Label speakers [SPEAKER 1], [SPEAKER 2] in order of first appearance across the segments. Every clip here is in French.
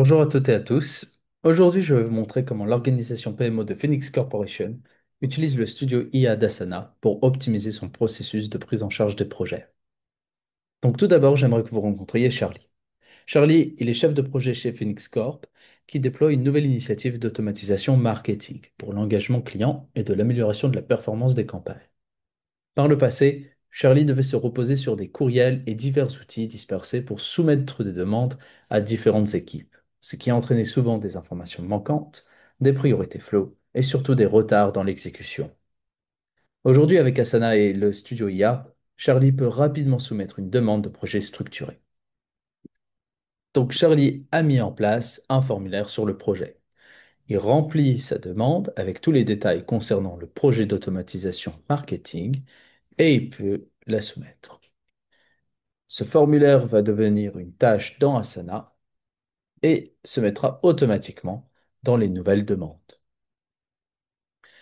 [SPEAKER 1] Bonjour à toutes et à tous. Aujourd'hui, je vais vous montrer comment l'organisation PMO de Phoenix Corporation utilise le studio IA d'Asana pour optimiser son processus de prise en charge des projets. Donc tout d'abord, j'aimerais que vous rencontriez Charlie. Charlie, il est chef de projet chez Phoenix Corp qui déploie une nouvelle initiative d'automatisation marketing pour l'engagement client et de l'amélioration de la performance des campagnes. Par le passé, Charlie devait se reposer sur des courriels et divers outils dispersés pour soumettre des demandes à différentes équipes, ce qui entraînait souvent des informations manquantes, des priorités flow et surtout des retards dans l'exécution. Aujourd'hui, avec Asana et le studio IA, Charlie peut rapidement soumettre une demande de projet structuré. Donc Charlie a mis en place un formulaire sur le projet. Il remplit sa demande avec tous les détails concernant le projet d'automatisation marketing et il peut la soumettre. Ce formulaire va devenir une tâche dans Asana et se mettra automatiquement dans les nouvelles demandes.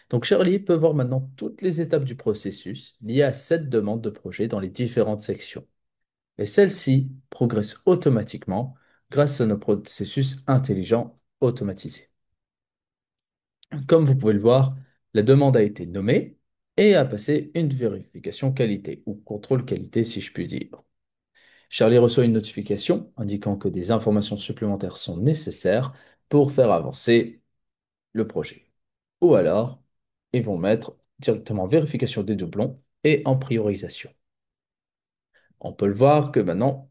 [SPEAKER 1] Donc Charlie peut voir maintenant toutes les étapes du processus liées à cette demande de projet dans les différentes sections. Et celles-ci progressent automatiquement grâce à nos processus intelligents automatisés. Comme vous pouvez le voir, la demande a été nommée et a passé une vérification qualité, ou contrôle qualité si je puis dire. Charlie reçoit une notification indiquant que des informations supplémentaires sont nécessaires pour faire avancer le projet. Ou alors, ils vont mettre directement vérification des doublons et en priorisation. On peut le voir que maintenant,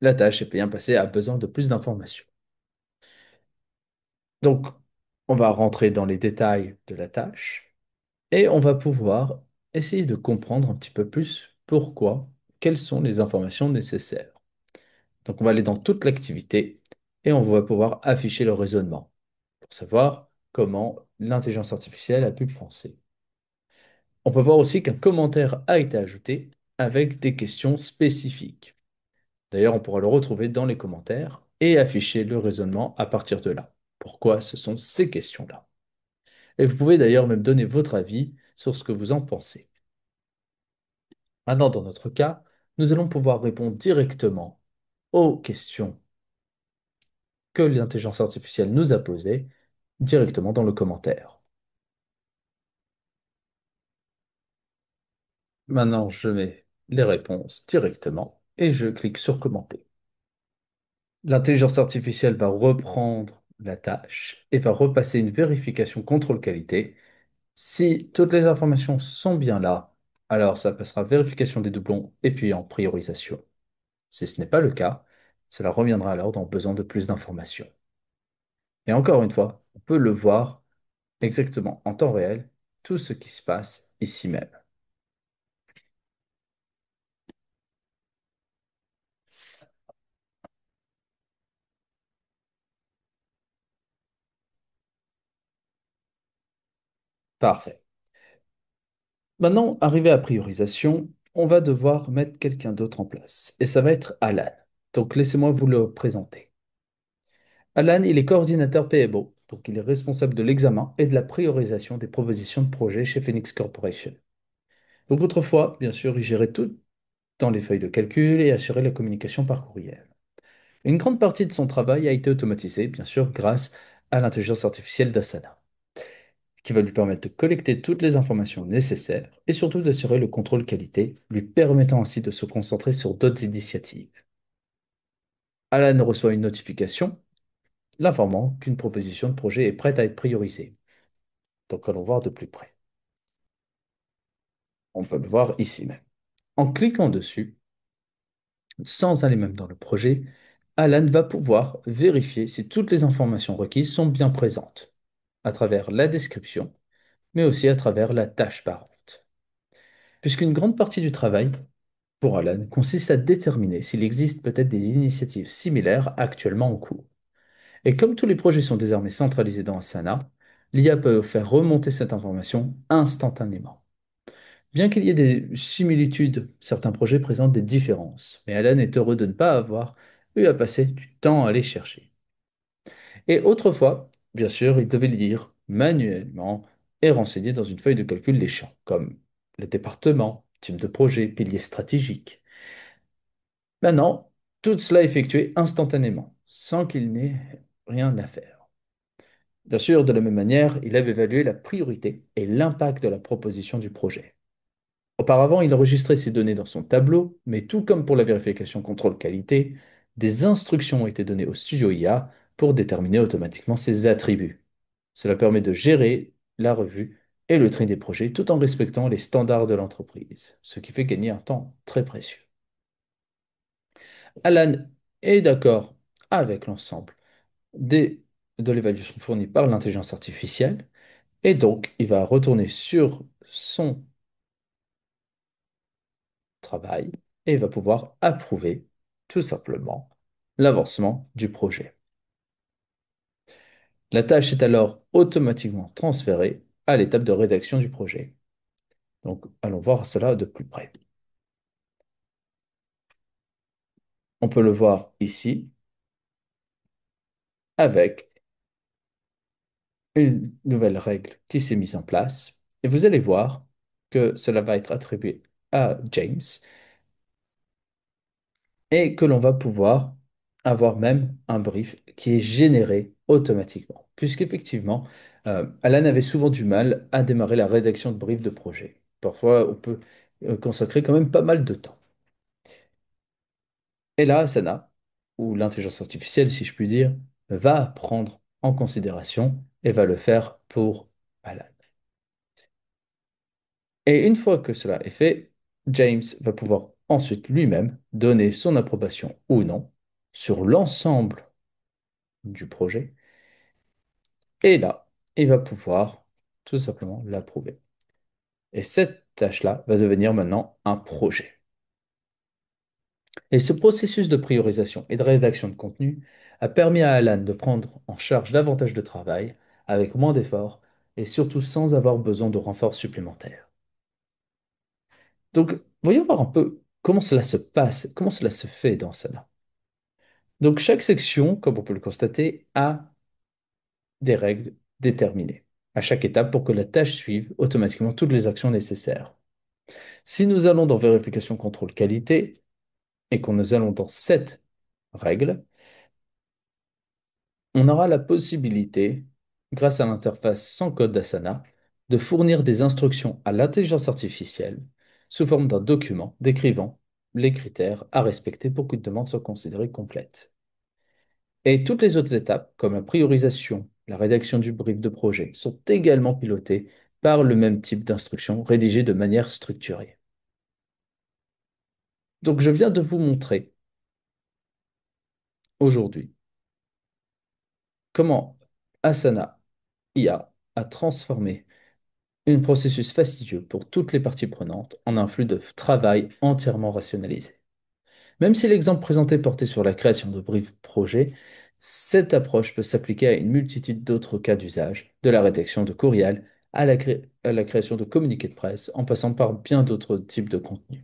[SPEAKER 1] la tâche est bien passée, a besoin de plus d'informations. Donc, on va rentrer dans les détails de la tâche et on va pouvoir essayer de comprendre un petit peu plus pourquoi, quelles sont les informations nécessaires. Donc, on va aller dans toute l'activité et on va pouvoir afficher le raisonnement pour savoir comment l'intelligence artificielle a pu penser. On peut voir aussi qu'un commentaire a été ajouté avec des questions spécifiques. D'ailleurs, on pourra le retrouver dans les commentaires et afficher le raisonnement à partir de là. Pourquoi ce sont ces questions-là? Et vous pouvez d'ailleurs même donner votre avis sur ce que vous en pensez. Maintenant, dans notre cas, nous allons pouvoir répondre directement aux questions que l'intelligence artificielle nous a posées directement dans le commentaire. Maintenant, je mets les réponses directement et je clique sur commenter. L'intelligence artificielle va reprendre la tâche et va repasser une vérification contrôle qualité. Si toutes les informations sont bien là, alors ça passera vérification des doublons et puis en priorisation. Si ce n'est pas le cas, cela reviendra alors dans besoin de plus d'informations. Et encore une fois, on peut le voir exactement en temps réel, tout ce qui se passe ici même. Parfait. Maintenant, arrivé à priorisation, on va devoir mettre quelqu'un d'autre en place. Et ça va être Alan. Donc, laissez-moi vous le présenter. Alan, il est coordinateur PMO. Donc, il est responsable de l'examen et de la priorisation des propositions de projet chez Phoenix Corporation. Donc, autrefois, bien sûr, il gérait tout dans les feuilles de calcul et assurait la communication par courriel. Une grande partie de son travail a été automatisée, bien sûr, grâce à l'intelligence artificielle d'Asana, qui va lui permettre de collecter toutes les informations nécessaires et surtout d'assurer le contrôle qualité, lui permettant ainsi de se concentrer sur d'autres initiatives. Alan reçoit une notification l'informant qu'une proposition de projet est prête à être priorisée. Donc allons voir de plus près. On peut le voir ici même. En cliquant dessus, sans aller même dans le projet, Alan va pouvoir vérifier si toutes les informations requises sont bien présentes, à travers la description, mais aussi à travers la tâche parente. Puisqu'une grande partie du travail pour Alan consiste à déterminer s'il existe peut-être des initiatives similaires actuellement en cours. Et comme tous les projets sont désormais centralisés dans Asana, l'IA peut faire remonter cette information instantanément. Bien qu'il y ait des similitudes, certains projets présentent des différences, mais Alan est heureux de ne pas avoir eu à passer du temps à les chercher. Et autrefois, bien sûr, il devait lire manuellement et renseigner dans une feuille de calcul les champs, comme le département, type de projet, pilier stratégique. Maintenant, tout cela est effectué instantanément, sans qu'il n'ait rien à faire. Bien sûr, de la même manière, il avait évalué la priorité et l'impact de la proposition du projet. Auparavant, il enregistrait ces données dans son tableau, mais tout comme pour la vérification contrôle qualité, des instructions ont été données au studio IA pour déterminer automatiquement ses attributs. Cela permet de gérer la revue et le tri des projets tout en respectant les standards de l'entreprise, ce qui fait gagner un temps très précieux. Alan est d'accord avec l'ensemble des- de l'évaluation fournie par l'intelligence artificielle et donc il va retourner sur son travail et il va pouvoir approuver tout simplement l'avancement du projet. La tâche est alors automatiquement transférée à l'étape de rédaction du projet. Donc allons voir cela de plus près. On peut le voir ici avec une nouvelle règle qui s'est mise en place et vous allez voir que cela va être attribué à James et que l'on va pouvoir avoir même un brief qui est généré automatiquement. Puisqu'effectivement, Alan avait souvent du mal à démarrer la rédaction de briefs de projet. Parfois, on peut consacrer quand même pas mal de temps. Et là, Asana, ou l'intelligence artificielle, si je puis dire, va prendre en considération et va le faire pour Alan. Et une fois que cela est fait, James va pouvoir ensuite lui-même donner son approbation ou non sur l'ensemble du projet. Et là, il va pouvoir tout simplement l'approuver. Et cette tâche-là va devenir maintenant un projet. Et ce processus de priorisation et de rédaction de contenu a permis à Alan de prendre en charge davantage de travail avec moins d'efforts et surtout sans avoir besoin de renforts supplémentaires. Donc, voyons voir un peu comment cela se passe, comment cela se fait dans Sana. Donc, chaque section, comme on peut le constater, a des règles déterminées à chaque étape pour que la tâche suive automatiquement toutes les actions nécessaires. Si nous allons dans vérification contrôle qualité et qu'on nous allons dans cette règle, on aura la possibilité, grâce à l'interface sans code d'Asana, de fournir des instructions à l'intelligence artificielle sous forme d'un document décrivant les critères à respecter pour qu'une demande soit considérée complète. Et toutes les autres étapes, comme la priorisation, la rédaction du brief de projet, sont également pilotées par le même type d'instructions rédigées de manière structurée. Donc je viens de vous montrer aujourd'hui comment Asana IA a transformé un processus fastidieux pour toutes les parties prenantes en un flux de travail entièrement rationalisé. Même si l'exemple présenté portait sur la création de briefs projets, cette approche peut s'appliquer à une multitude d'autres cas d'usage, de la rédaction de courriels à la création de communiqués de presse, en passant par bien d'autres types de contenus.